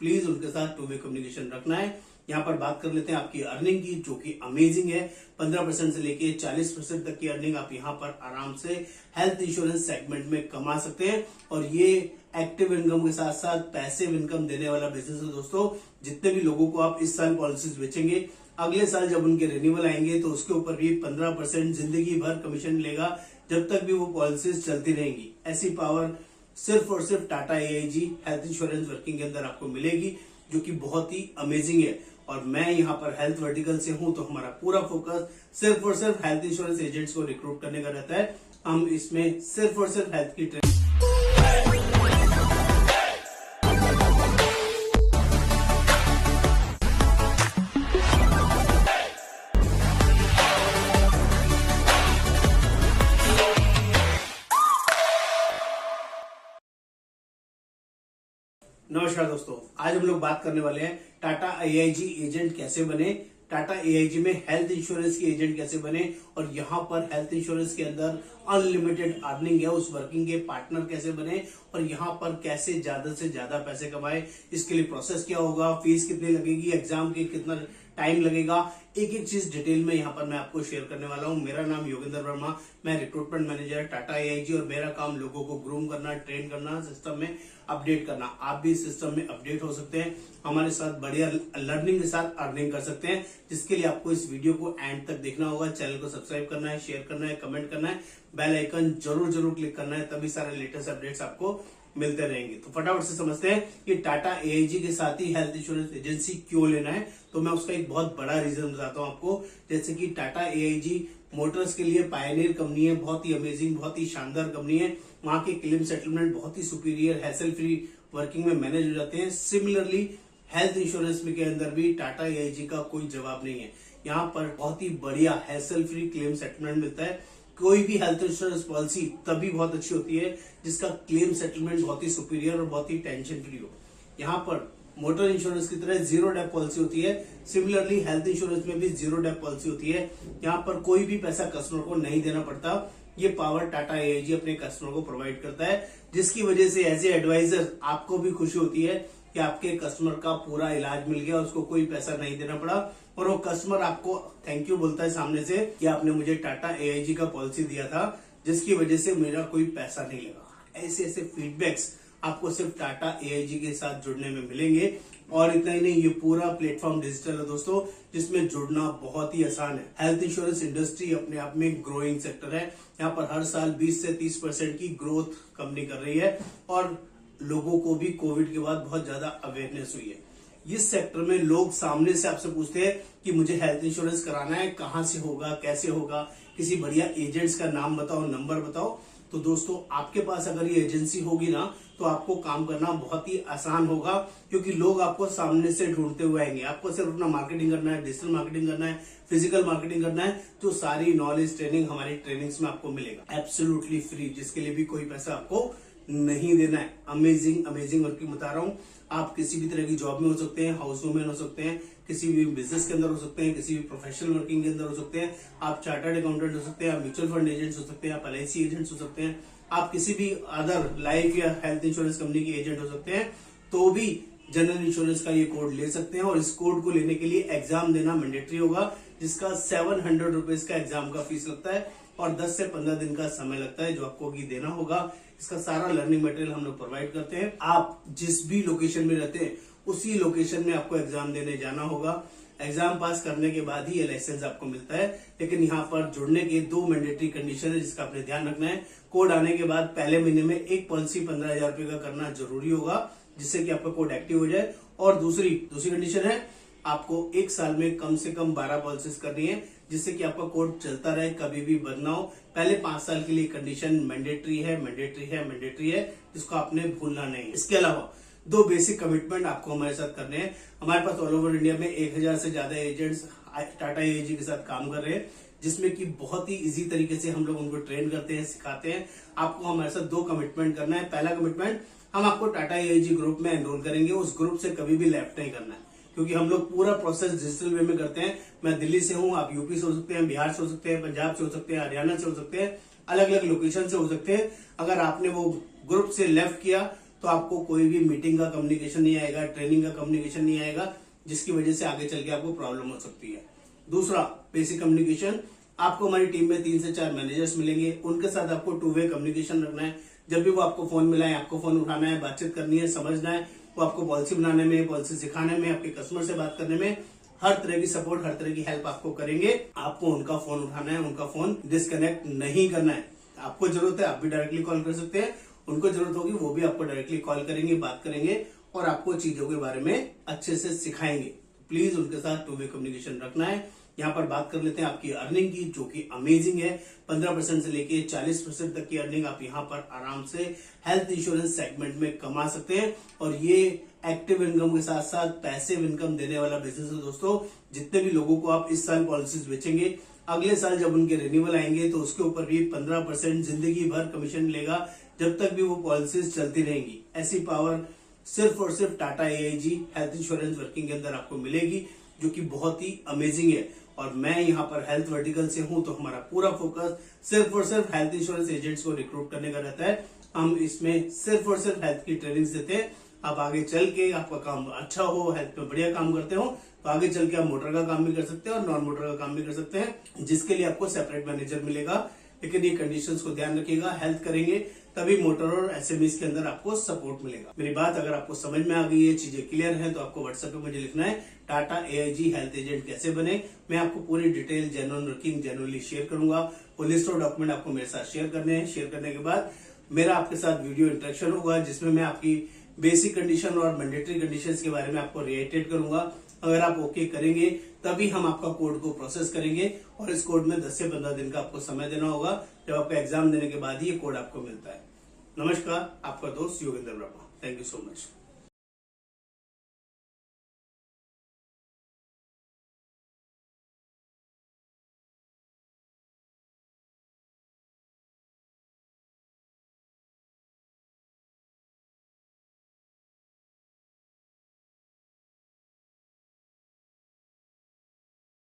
Please उनके साथ two way communication रखना है। यहाँ पर बात कर लेते हैं आपकी अर्निंग की, जो कि अमेजिंग है। 15% से लेके 40% तक की अर्निंग आप यहाँ पर आराम से हेल्थ इंश्योरेंस सेगमेंट में कमा सकते हैं। और ये एक्टिव इनकम के साथ साथ पैसिव इनकम देने वाला बिजनेस है दोस्तों। जितने भी लोगों को आप इस साल पॉलिसीज बेचेंगे, अगले साल जब उनके रिन्यूअल आएंगे तो उसके ऊपर भी 15% जिंदगी भर कमीशन मिलेगा, जब तक भी वो पॉलिसीज चलती रहेंगी। ऐसी पावर सिर्फ और सिर्फ Tata AIG health insurance working के अंदर आपको मिलेगी, जो कि बहुत ही अमेजिंग है। और मैं यहाँ पर हेल्थ वर्टिकल से हूं, तो हमारा पूरा फोकस सिर्फ और सिर्फ हेल्थ इंश्योरेंस एजेंट्स को रिक्रूट करने का रहता है। हम इसमें सिर्फ और सिर्फ हेल्थ की ट्रेनिंग। नमस्कार दोस्तों, आज हम लोग बात करने वाले हैं टाटा AIG एजेंट कैसे बने, टाटा AIG में हेल्थ इंश्योरेंस के एजेंट कैसे बने, और यहाँ पर हेल्थ इंश्योरेंस के अंदर अनलिमिटेड अर्निंग है, उस वर्किंग के पार्टनर कैसे बने, और यहाँ पर कैसे ज्यादा से ज्यादा पैसे कमाए। इसके लिए प्रोसेस क्या होगा, फीस कितनी लगेगी, एग्जाम के कितना टाइम लगेगा, एक एक चीज डिटेल में यहाँ पर मैं आपको शेयर करने वाला हूँ। मेरा नाम योगेंद्र वर्मा, मैं रिक्रूटमेंट मैनेजर टाटा AIG, और मेरा काम लोगों को ग्रूम करना, ट्रेन करना, सिस्टम में अपडेट करना। आप भी सिस्टम में अपडेट हो सकते हैं, हमारे साथ बढ़िया लर्निंग के साथ अर्निंग कर सकते हैं। जिसके लिए आपको इस वीडियो को एंड तक देखना होगा। चैनल को सब्सक्राइब करना है, शेयर करना है, कमेंट करना है, बेल आइकन जरूर क्लिक करना है, तभी सारे लेटेस्ट अपडेट्स आपको मिलते रहेंगे। तो फटाफट से समझते हैं कि टाटा AIG के साथ ही हेल्थ इंश्योरेंस एजेंसी क्यों लेना है। तो मैं उसका एक बहुत बड़ा रीजन बताता हूँ आपको। जैसे कि टाटा AIG मोटर्स के लिए पायनियर कंपनी है, बहुत ही अमेजिंग, बहुत ही शानदार कंपनी है। वहां के क्लेम सेटलमेंट बहुत ही सुपीरियर, हैसल फ्री वर्किंग में मैनेज हो जाते हैं। सिमिलरली हेल्थ इंश्योरेंस में के अंदर भी टाटा AIG का कोई जवाब नहीं है। यहाँ पर बहुत ही बढ़िया हैसल फ्री क्लेम सेटलमेंट मिलता है। कोई भी हेल्थ इंश्योरेंस पॉलिसी तभी बहुत अच्छी होती है जिसका क्लेम सेटलमेंट बहुत ही सुपीरियर और बहुत ही टेंशन फ्री हो। यहाँ पर मोटर इंश्योरेंस की तरह जीरो डेप पॉलिसी होती है। सिमिलरली हेल्थ इंश्योरेंस में भी जीरो डेप पॉलिसी होती है। यहाँ पर कोई भी पैसा कस्टमर को नहीं देना पड़ता। ये पावर टाटा AIG अपने कस्टमर को प्रोवाइड करता है, जिसकी वजह से एज ए एडवाइजर आपको भी खुशी होती है कि आपके कस्टमर का पूरा इलाज मिल गया, उसको कोई पैसा नहीं देना पड़ा, और वो कस्टमर आपको थैंक यू बोलता है सामने से कि आपने मुझे टाटा AIG का पॉलिसी दिया था, जिसकी वजह से मेरा कोई पैसा नहीं लगा। ऐसे ऐसे फीडबैक्स आपको सिर्फ टाटा AIG के साथ जुड़ने में मिलेंगे। और इतना ही नहीं, ये पूरा प्लेटफॉर्म डिजिटल है दोस्तों, जिसमें जुड़ना बहुत ही आसान है। हेल्थ इंश्योरेंस इंडस्ट्री अपने आप में ग्रोइंग सेक्टर है। यहाँ पर हर साल 20 से 30% की ग्रोथ कंपनी कर रही है, और लोगों को भी कोविड के बाद बहुत ज्यादा अवेयरनेस हुई है। इस सेक्टर में लोग सामने से आपसे पूछते हैं कि मुझे हेल्थ इंश्योरेंस कराना है, कहाँ से होगा, कैसे होगा, किसी बढ़िया एजेंट्स का नाम बताओ, नंबर बताओ। तो दोस्तों, आपके पास अगर ये एजेंसी होगी ना, तो आपको काम करना बहुत ही आसान होगा, क्योंकि लोग आपको सामने से ढूंढते हुए आएंगे। आपको सिर्फ अपना मार्केटिंग करना है, डिजिटल मार्केटिंग करना है, फिजिकल मार्केटिंग करना है, तो सारी नॉलेज ट्रेनिंग हमारी ट्रेनिंग्स में आपको मिलेगा एब्सोल्युटली फ्री, जिसके लिए भी कोई पैसा आपको नहीं देना है। अमेजिंग वर्किंग बता रहा हूँ। आप किसी भी तरह की जॉब में हो सकते हैं, हाउस वुमेन हो सकते हैं, किसी भी बिजनेस के अंदर हो सकते हैं, किसी भी प्रोफेशनल वर्किंग के अंदर हो सकते हैं, आप चार्टर्ड अकाउंटेंट हो सकते हैं, आप म्यूचुअल फंड एजेंट्स हो सकते हैं, आप LIC एजेंट्स हो सकते हैं, आप किसी भी अदर लाइफ या हेल्थ इंश्योरेंस कंपनी के एजेंट हो सकते हैं, तो भी जनरल इंश्योरेंस का ये कोड ले सकते हैं। और इस कोड को लेने के लिए एग्जाम देना मैंडेटरी होगा, जिसका 700 रुपीज का एग्जाम का फीस लगता है, और 10 से 15 दिन का समय लगता है जो आपको देना होगा। इसका सारा लर्निंग मटेरियल हम लोग प्रोवाइड करते हैं। आप जिस भी लोकेशन में रहते हैं, उसी लोकेशन में आपको एग्जाम देने जाना होगा। एग्जाम पास करने के बाद ही ये लाइसेंस आपको मिलता है। लेकिन यहाँ पर जुड़ने के 2 मैंडेटरी कंडीशन है, जिसका आपने ध्यान रखना है। कोड आने के बाद पहले महीने में एक पॉलिसी 15,000 रुपए का करना जरूरी होगा, जिससे कि आपका कोड एक्टिव हो जाए। और दूसरी कंडीशन है, आपको एक साल में कम से कम 12 पॉलिसीज करनी है, जिससे कि आपका कोड चलता रहे, कभी भी बंद ना हो। पहले 5 साल के लिए कंडीशन मैंडेटरी है, जिसको आपने भूलना नहीं। इसके अलावा 2 बेसिक कमिटमेंट आपको हमारे साथ करने हैं। हमारे पास ऑल ओवर इंडिया में 1000 से ज्यादा एजेंट्स टाटा AIG के साथ काम कर रहे हैं, जिसमें कि बहुत ही इजी तरीके से हम लोग उनको ट्रेन करते हैं, सिखाते हैं। आपको हमारे साथ 2 कमिटमेंट करना है। पहला कमिटमेंट, हम आपको टाटा AIG ग्रुप में एनरोल करेंगे। उस ग्रुप से कभी भी लेफ्ट नहीं करना है, क्योंकि हम लोग पूरा प्रोसेस डिजिटल वे में करते हैं। मैं दिल्ली से हूं, आप यूपी से हो सकते हैं, बिहार से हो सकते हैं, पंजाब से हो सकते हैं, हरियाणा से हो सकते हैं, अलग अलग लोकेशन से हो सकते हैं। अगर आपने वो ग्रुप से लेफ्ट किया तो आपको कोई भी मीटिंग का कम्युनिकेशन नहीं आएगा, ट्रेनिंग का कम्युनिकेशन नहीं आएगा, जिसकी वजह से आगे चल के आपको प्रॉब्लम हो सकती है। दूसरा, बेसिक कम्युनिकेशन। आपको हमारी टीम में 3 से 4 मैनेजर्स मिलेंगे, उनके साथ आपको 2 वे कम्युनिकेशन रखना है। जब भी वो आपको फोन मिलाए, आपको फोन उठाना है, बातचीत करनी है, समझना है, वो आपको पॉलिसी बनाने में, पॉलिसी सिखाने में, आपके कस्टमर से बात करने में हर तरह की सपोर्ट, हर तरह की हेल्प आपको करेंगे। आपको उनका फोन उठाना है, उनका फोन डिस्कनेक्ट नहीं करना है। आपको जरूरत है, आप भी डायरेक्टली कॉल कर सकते हैं, उनको जरूरत होगी वो भी आपको डायरेक्टली कॉल करेंगे, बात करेंगे और आपको चीजों के बारे में अच्छे से सिखाएंगे। प्लीज उनके साथ 2 वे कम्युनिकेशन रखना है। यहाँ पर बात कर लेते हैं आपकी अर्निंग की, जो कि अमेजिंग है। 15% से लेके 40% तक की अर्निंग आप यहाँ पर आराम से हेल्थ इंश्योरेंस सेगमेंट में कमा सकते हैं। और ये एक्टिव इनकम के साथ साथ पैसिव इनकम देने वाला बिजनेस है दोस्तों। जितने भी लोगों को आप इस साल पॉलिसीज बेचेंगे, अगले साल जब उनके रिन्यूअल आएंगे तो उसके ऊपर भी 15% जिंदगी भर कमीशन मिलेगा, जब तक भी वो पॉलिसीज चलती रहेंगी। ऐसी पावर सिर्फ और सिर्फ Tata AIG health insurance working के अंदर आपको मिलेगी, जो कि बहुत ही अमेजिंग है। और मैं यहाँ पर हेल्थ वर्टिकल से हूं, तो हमारा पूरा फोकस सिर्फ और सिर्फ हेल्थ इंश्योरेंस एजेंट्स को रिक्रूट करने का रहता है। हम इसमें सिर्फ और सिर्फ हेल्थ की ट्रेनिंग देते हैं। आप आगे चल के आपका काम अच्छा हो, हेल्थ में बढ़िया काम करते हो, तो आगे चल के आप मोटर का काम भी कर सकते हैं और नॉन मोटर का काम भी कर सकते हैं, जिसके लिए आपको सेपरेट मैनेजर मिलेगा। लेकिन ये कंडीशंस को ध्यान रखिएगा, हेल्थ करेंगे तभी मोटर और SMEs के अंदर आपको सपोर्ट मिलेगा। मेरी बात अगर आपको समझ में आ गई है, चीजें क्लियर हैं, तो आपको व्हाट्सएप पे मुझे लिखना है टाटा AIG हेल्थ एजेंट कैसे बने। मैं आपको पूरी detail genuine working genuinely share करूंगा। वो लिस्ट और डॉक्यूमेंट आपको मेरे साथ शेयर करने हैं। शेयर करने के बाद मेरा आपके साथ वीडियो इंटरेक्शन होगा, जिसमें मैं आपकी बेसिक कंडीशन और मैंडेटरी कंडीशंस के बारे में आपको रिएटेड करूंगा। अगर आप ओके करेंगे तभी हम आपका कोड को प्रोसेस करेंगे, और इस कोड में 10 से 15 दिन का आपको समय देना होगा। जब आपका एग्जाम देने के बाद ही ये कोड आपको मिलता है। नमस्कार, आपका दोस्त Yogendra Verma. Thank you so much.